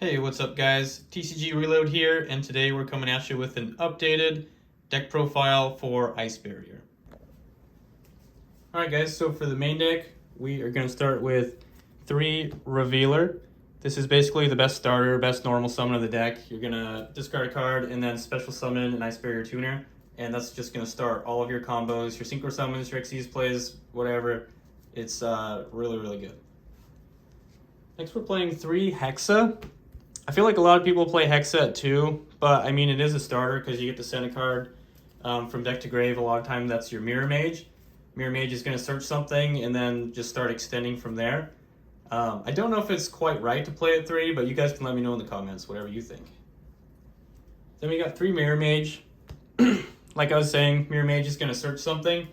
Hey, what's up guys? TCG Reload here, and today we're coming at you with an updated deck profile for Ice Barrier. Alright guys, so for the main deck, we are going to start with 3 Revealer. This is basically the best starter, best normal summon of the deck. You're going to discard a card and then special summon an Ice Barrier Tuner, and that's just going to start all of your combos, your synchro summons, your Xyz plays, whatever. It's really good. Next we're playing 3 Hexa. I feel like a lot of people play Hexa at 2, but I mean it is a starter because you get to send a card from deck to grave. A lot of time that's your Mirror Mage. Mirror Mage is going to search something and then just start extending from there. I don't know if it's quite right to play at 3, but you guys can let me know in the comments, whatever you think. Then we got 3 Mirror Mage. Like I was saying, Mirror Mage is going to search something.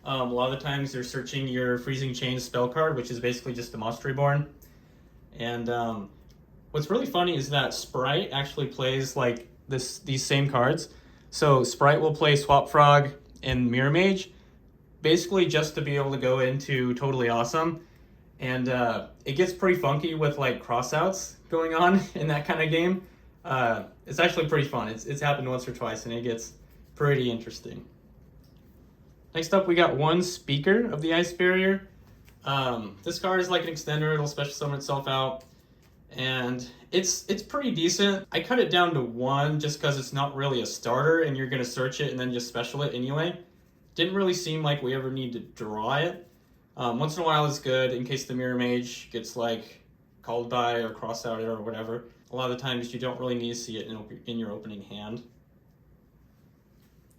A lot of the times they're searching your Freezing Chain spell card, which is basically just a Monster Reborn. And what's really funny is that Sprite actually plays like these same cards. So Sprite will play Swap Frog and Mirror Mage, basically just to be able to go into Totally Awesome. And it gets pretty funky with like crossouts going on in that kind of game. It's actually pretty fun. It's happened once or twice and it gets pretty interesting. Next up we got 1 Speaker of the Ice Barrier. This card is like an extender. It'll special summon itself out. And it's pretty decent. I cut it down to 1 just because it's not really a starter and you're going to search it and then just special it anyway. Didn't really seem like we ever need to draw it. Once in a while it's good in case the Mirror Mage gets like called by or crossed out or whatever. A lot of the times you don't really need to see it in your opening hand.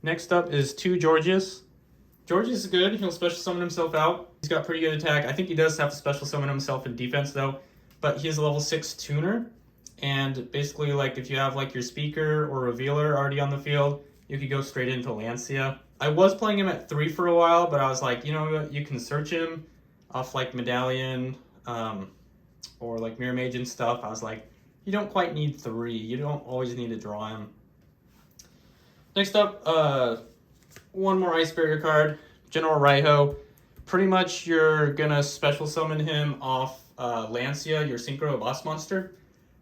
Next up is 2 Georgius. Georgius is good. He'll special summon himself out. He's got pretty good attack. I think he does have to special summon himself in defense though. But he has a level 6 tuner, and basically like if you have like your Speaker or Revealer already on the field, you could go straight into Lancia. I was playing him at 3 for a while, but I was like, you know what, you can search him off like Medallion or like Mirror Mage and stuff. I was like, you don't quite need 3. You don't always need to draw him. Next up, 1 more Ice Barrier card, General Raiho. Pretty much you're gonna special summon him off Lancia, your synchro boss monster,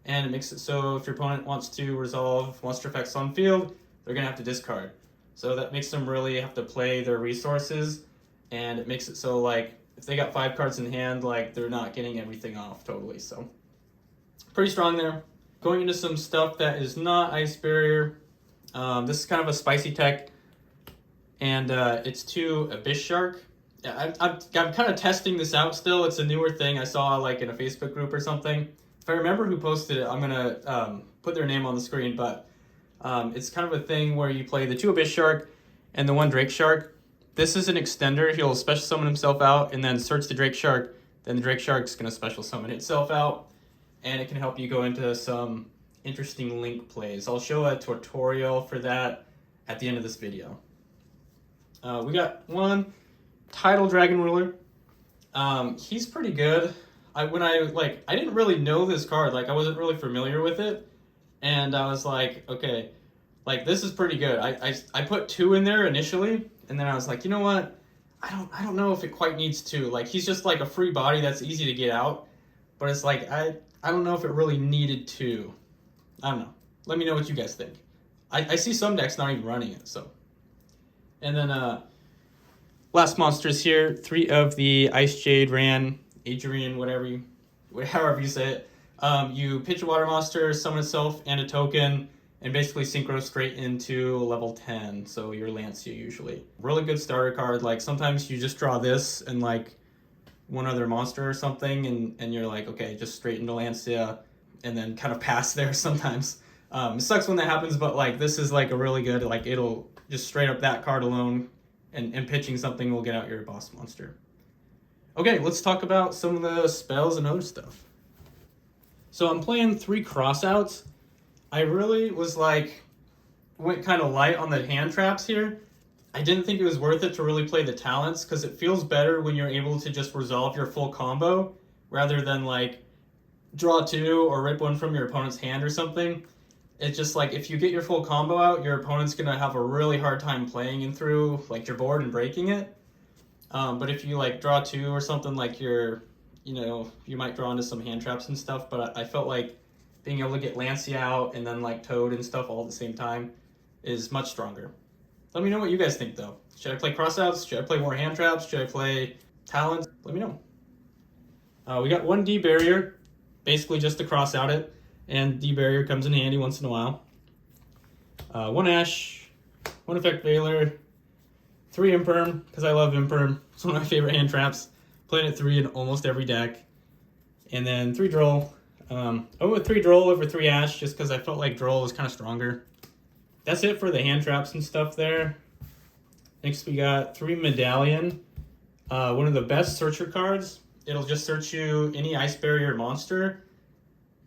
and it makes it so if your opponent wants to resolve monster effects on field, they're gonna have to discard. So that makes them really have to play their resources, and it makes it so like if they got 5 cards in hand, like they're not getting everything off totally. So pretty strong there. Going into some stuff that is not Ice Barrier. This is kind of a spicy tech, and it's 2 Abyss Shark. Yeah, I'm kind of testing this out still. It's a newer thing I saw like in a Facebook group or something. If I remember who posted it, I'm going to put their name on the screen. But it's kind of a thing where you play the 2 Abyss Shark and the 1 Drake Shark. This is an extender. He'll special summon himself out and then search the Drake Shark. Then the Drake Shark's going to special summon itself out. And it can help you go into some interesting link plays. I'll show a tutorial for that at the end of this video. We got 1 Tidal Dragon Ruler. He's pretty good. I didn't really know this card. Like I wasn't really familiar with it, and I was like, okay, like this is pretty good. I put 2 in there initially, and then I was like, you know what? I don't know if it quite needs 2. Like he's just like a free body that's easy to get out, but it's like I don't know if it really needed 2. I don't know. Let me know what you guys think. I see some decks not even running it. So, and then last monsters here, 3 of the Ice Jade ran, Adrian, however you say it. You pitch a water monster, summon itself and a token, and basically synchro straight into level 10, so your Lancia usually. Really good starter card. Like sometimes you just draw this and like 1 other monster or something, and you're like, okay, just straight into Lancia, and then kind of pass there sometimes. It sucks when that happens, but like this is like a really good, like it'll just straight up that card alone. And pitching something will get out your boss monster. Okay, let's talk about some of the spells and other stuff. So I'm playing 3 crossouts. I really was like, went kind of light on the hand traps here. I didn't think it was worth it to really play the talents because it feels better when you're able to just resolve your full combo rather than like draw 2 or rip 1 from your opponent's hand or something. It's just like if you get your full combo out, your opponent's going to have a really hard time playing in through like your board and breaking it. But if you like draw 2 or something, like you might draw into some hand traps and stuff. But I felt like being able to get Lancia out and then like Toad and stuff all at the same time is much stronger. Let me know what you guys think though. Should I play crossouts? Should I play more hand traps? Should I play talons? Let me know. We got one D barrier, basically just to cross out it, and D barrier comes in handy once in a while. One Ash, one Effect Veiler, 3 Imperm, because I love Imperm. It's one of my favorite hand traps. Playing it 3 in almost every deck. And then 3 Droll. I went with 3 Droll over 3 Ash just because I felt like Droll was kind of stronger. That's it for the hand traps and stuff there. Next we got 3 Medallion. One of the best searcher cards. It'll just search you any Ice Barrier monster.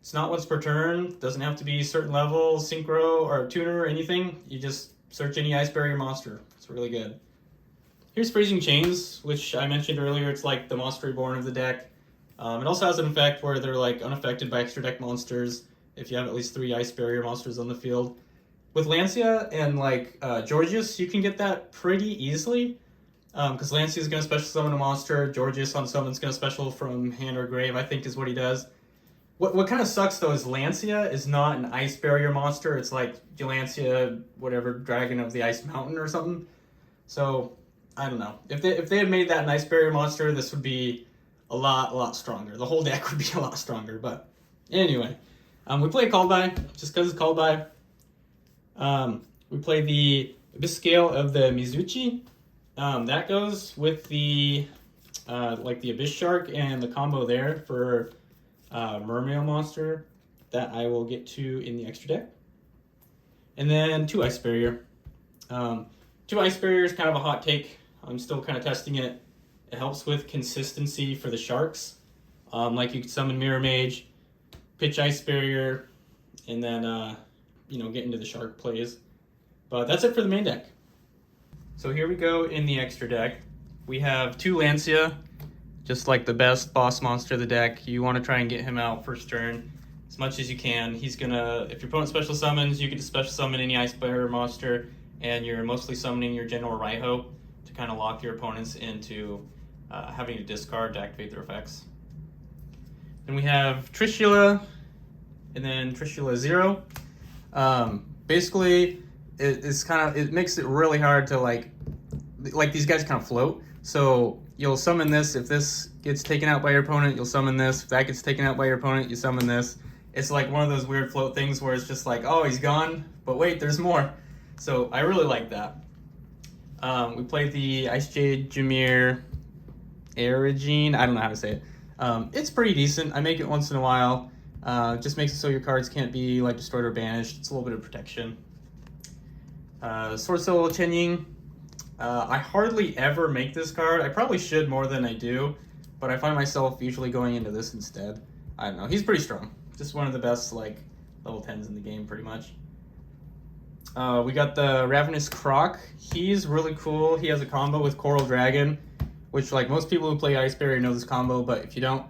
It's not once per turn. Doesn't have to be certain level, synchro, or tuner or anything. You just search any Ice Barrier monster. It's really good. Here's Freezing Chains, which I mentioned earlier. It's like the Monster Reborn of the deck. It also has an effect where they're like unaffected by extra deck monsters if you have at least 3 Ice Barrier monsters on the field. With Lancia and like Georgius, you can get that pretty easily. Because Lancia is going to special summon a monster. Georgius on summon is going to special from hand or grave, I think is what he does. What kind of sucks though is Lancia is not an Ice Barrier monster. It's like Lancia, whatever, Dragon of the Ice Mountain or something. So I don't know. If they had made that an Ice Barrier monster, this would be a lot stronger. The whole deck would be a lot stronger. But anyway, we play Called By just because it's Called By. We play the Abyss Scale of the Mizuchi. That goes with the like the Abyss Shark and the combo there for mermail monster that I will get to in the extra deck. And then 2 Ice Barrier. 2 Ice Barrier is kind of a hot take. I'm still kind of testing it. It helps with consistency for the sharks. Like you could summon Mirror Mage, pitch Ice Barrier, and then get into the shark plays. But that's it for the main deck. So here we go in the extra deck. We have 2 Lancia, just like the best boss monster of the deck. You want to try and get him out first turn as much as you can. He's gonna, if your opponent special summons, you can just special summon any Ice Barrier monster, and you're mostly summoning your General Raiho to kind of lock your opponents into having to discard to activate their effects. Then we have Trishula, and then Trishula 0. Basically, it makes it really hard to like these guys kind of float. So you'll summon this. If this gets taken out by your opponent, you'll summon this. If that gets taken out by your opponent, you summon this. It's like one of those weird float things where it's just like, oh, he's gone, but wait, there's more. So I really like that. We played the Ice Jade Jameer Aerogene. I don't know how to say it. It's pretty decent. I make it once in a while. Just makes it so your cards can't be like destroyed or banished. It's a little bit of protection. Sword Soul Chenying. I hardly ever make this card. I probably should more than I do, but I find myself usually going into this instead. I don't know. He's pretty strong. Just one of the best like level 10s in the game, pretty much. We got the Ravenous Croc. He's really cool. He has a combo with Coral Dragon, which like most people who play Ice Barrier know this combo, but if you don't,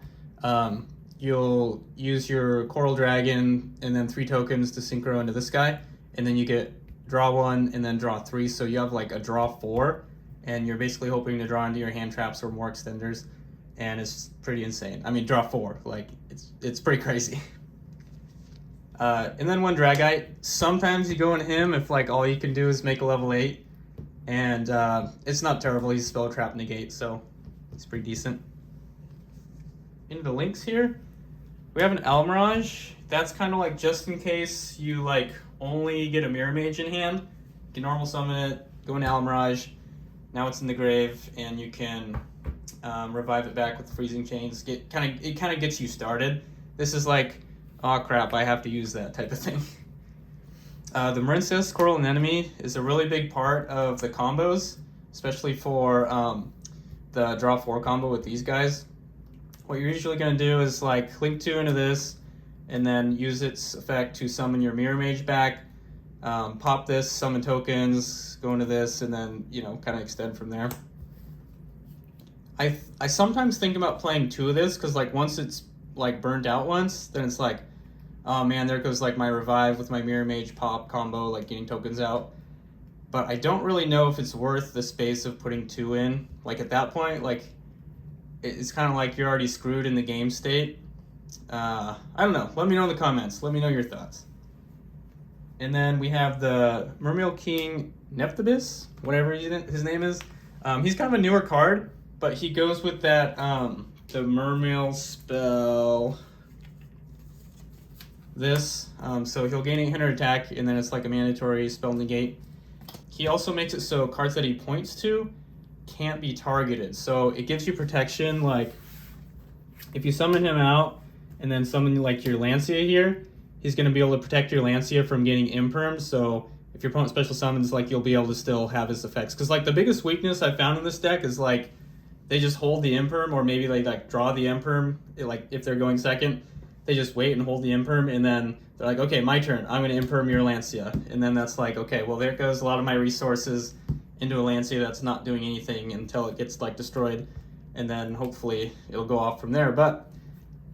you'll use your Coral Dragon and then 3 tokens to synchro into this guy, and then you get draw 1 and then draw 3, so you have like a draw 4, and you're basically hoping to draw into your hand traps or more extenders, and it's pretty insane. I mean, draw 4, like it's pretty crazy. And then 1 Dragite. Sometimes you go in him if like all you can do is make a level 8, and it's not terrible. He's spell trap negate, so it's pretty decent. Into the links here, we have an Almirage. That's kind of like just in case you like only get a Mirror Mage in hand. You can normal summon it, go into Almirage. Now it's in the grave, and you can revive it back with Freezing Chains. It kind of gets you started. This is like, oh crap, I have to use that type of thing. The Marincess Coral Anemone is a really big part of the combos, especially for the draw 4 combo with these guys. What you're usually going to do is like link 2 into this, and then use its effect to summon your Mirror Mage back, pop this, summon tokens, go into this, and then, kind of extend from there. I sometimes think about playing 2 of this, because like once it's like burnt out once, then it's like, oh man, there goes like my revive with my Mirror Mage pop combo, like getting tokens out. But I don't really know if it's worth the space of putting 2 in. Like at that point, like it's kind of like you're already screwed in the game state. I don't know. Let me know in the comments. Let me know your thoughts. And then we have the Mermail King Nephthybis, whatever his name is. He's kind of a newer card, but he goes with that the Mermail spell. This, so he'll gain 800 attack, and then it's like a mandatory spell negate. He also makes it so cards that he points to can't be targeted. So it gives you protection, like if you summon him out and then summon like your Lancia here, he's going to be able to protect your Lancia from getting imperm. So if your opponent special summons, like you'll be able to still have his effects. Because like the biggest weakness I found in this deck is like they just hold the imperm, or maybe they like draw the imperm. Like if they're going second, they just wait and hold the imperm, and then they're like, okay, my turn. I'm going to imperm your Lancia, and then that's like, okay, well there goes a lot of my resources into a Lancia that's not doing anything until it gets like destroyed, and then hopefully it'll go off from there. But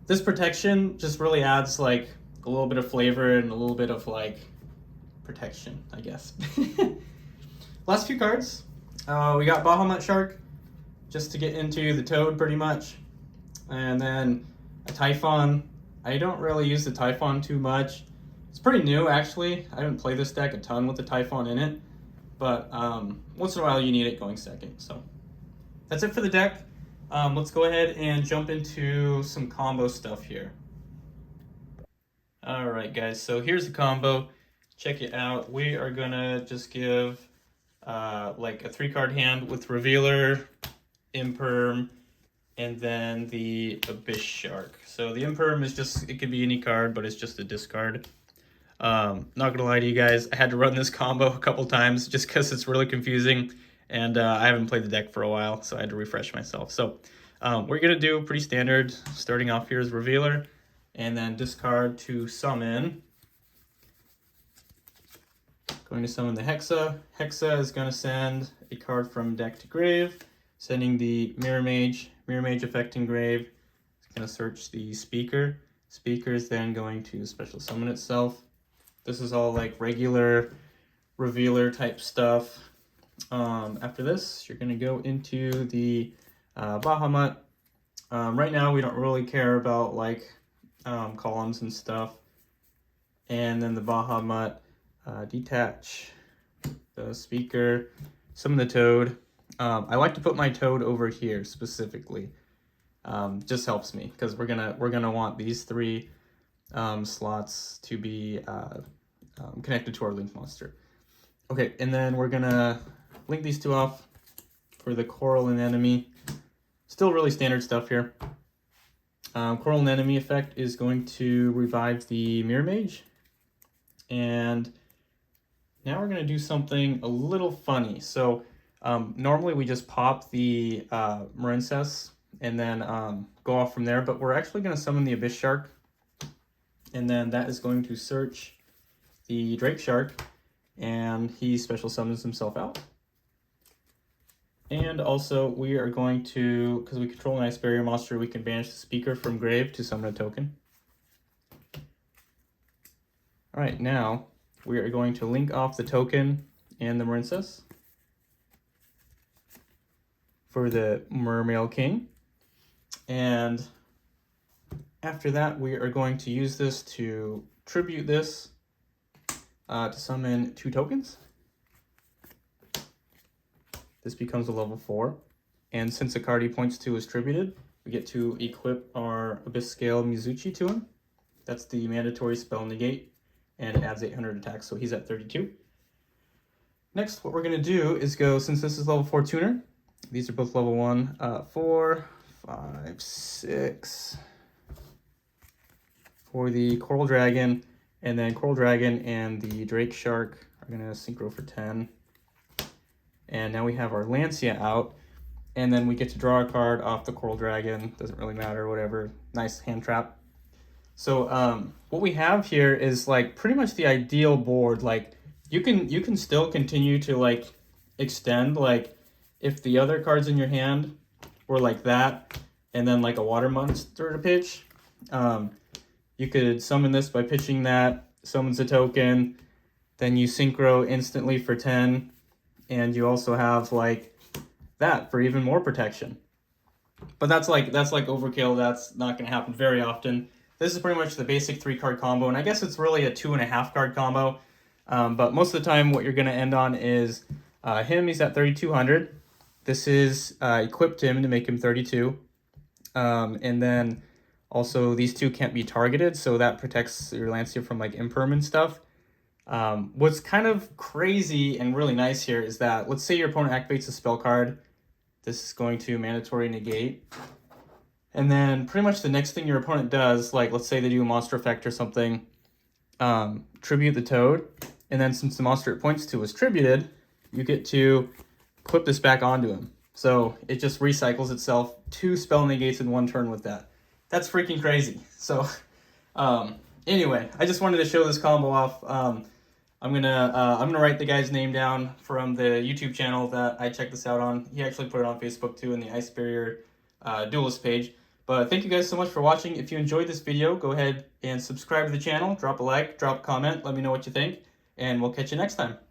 this protection just really adds like a little bit of flavor and a little bit of like protection, I guess. Last few cards, we got Bahamut Shark, just to get into the Toad pretty much, and then a Typhon. I don't really use the Typhon too much. It's pretty new actually. I haven't played this deck a ton with the Typhon in it, but once in a while you need it going second. So that's it for the deck. Let's go ahead and jump into some combo stuff here. All right, guys, so here's the combo. Check it out. We are gonna just give like a 3-card hand with Revealer, Imperm, and then the Abyss Shark. So the Imperm is just, it could be any card, but it's just a discard. Not gonna lie to you guys, I had to run this combo a couple times just because it's really confusing, and I haven't played the deck for a while, so I had to refresh myself. So we're gonna do pretty standard. Starting off here is Revealer, and then discard to summon. Going to summon the Hexa. Hexa is going to send a card from deck to grave, sending the Mirror Mage. Mirror Mage affecting grave. It's going to search the Speaker. Speaker is then going to special summon itself. This is all like regular Revealer type stuff. After this, you're going to go into the Bahamut. Right now, we don't really care about like columns and stuff. And then the Bahamut. Detach the Speaker, summon the Toad. I like to put my Toad over here specifically. Just helps me because we're gonna want these 3 slots to be connected to our link monster. Okay, and then we're gonna link these 2 off for the Coral and Enemy. Still really standard stuff here. Coral and Enemy effect is going to revive the Mirror Mage, and now we're going to do something a little funny. So normally we just pop the Marincess and then go off from there, but we're actually going to summon the Abyss Shark, and then that is going to search the Drake Shark, and he special summons himself out. And also we are going to, because we control an Ice Barrier monster, we can banish the Speaker from grave to summon a token. All right, now we are going to link off the token and the Marincess for the Mermail King. And after that, we are going to use this to tribute this to summon 2 tokens. This becomes a level 4. And since the card he points to is tributed, we get to equip our Abyss Scale Mizuchi to him. That's the mandatory spell negate, and it adds 800 attack, so he's at 32. Next, what we're going to do is go, since this is level 4 tuner, these are both level 1, 4, 5, 6, for the Coral Dragon, and then Coral Dragon and the Drake Shark are going to synchro for 10. And now we have our Lancia out, and then we get to draw a card off the Coral Dragon. Doesn't really matter, whatever. Nice hand trap. So what we have here is like pretty much the ideal board. Like you can still continue to like extend, like if the other cards in your hand were like that and then like a water monster to pitch, you could summon this by pitching that, summons a token, then you synchro instantly for 10, and you also have like that for even more protection. But that's like overkill. That's not going to happen very often. This is pretty much the basic 3-card combo, and I guess it's really a 2.5 card combo. But most of the time, what you're going to end on is him. He's at 3,200. This is equipped him to make him 32. And then also these two can't be targeted, so that protects your Lancia from like imperm and stuff. What's kind of crazy and really nice here is that, let's say your opponent activates a spell card. This is going to mandatory negate. And then pretty much the next thing your opponent does, like let's say they do a monster effect or something, tribute the toad. And then since the monster it points to was tributed, you get to equip this back onto him. So it just recycles itself, 2 spell negates in 1 turn with that. That's freaking crazy. So anyway, I just wanted to show this combo off. I'm gonna write the guy's name down from the YouTube channel that I checked this out on. He actually put it on Facebook too in the Ice Barrier Duelist page. But thank you guys so much for watching. If you enjoyed this video, go ahead and subscribe to the channel, drop a like, drop a comment, let me know what you think, and we'll catch you next time.